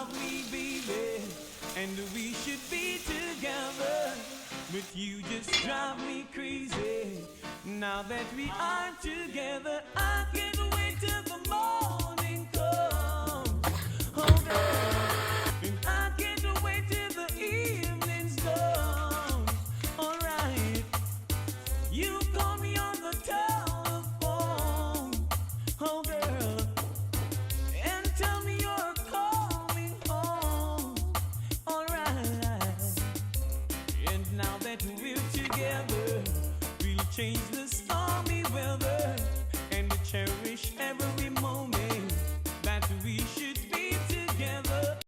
love me, baby, and we should be together. But you just drive me crazy. Now that we are together, I can't wait till the morning comes. Oh, girl, and I can't wait till the evening's done. Alright, you call me on the telephone. Oh, girl, and tell me you're coming home. Alright, and now that we're together, we'll change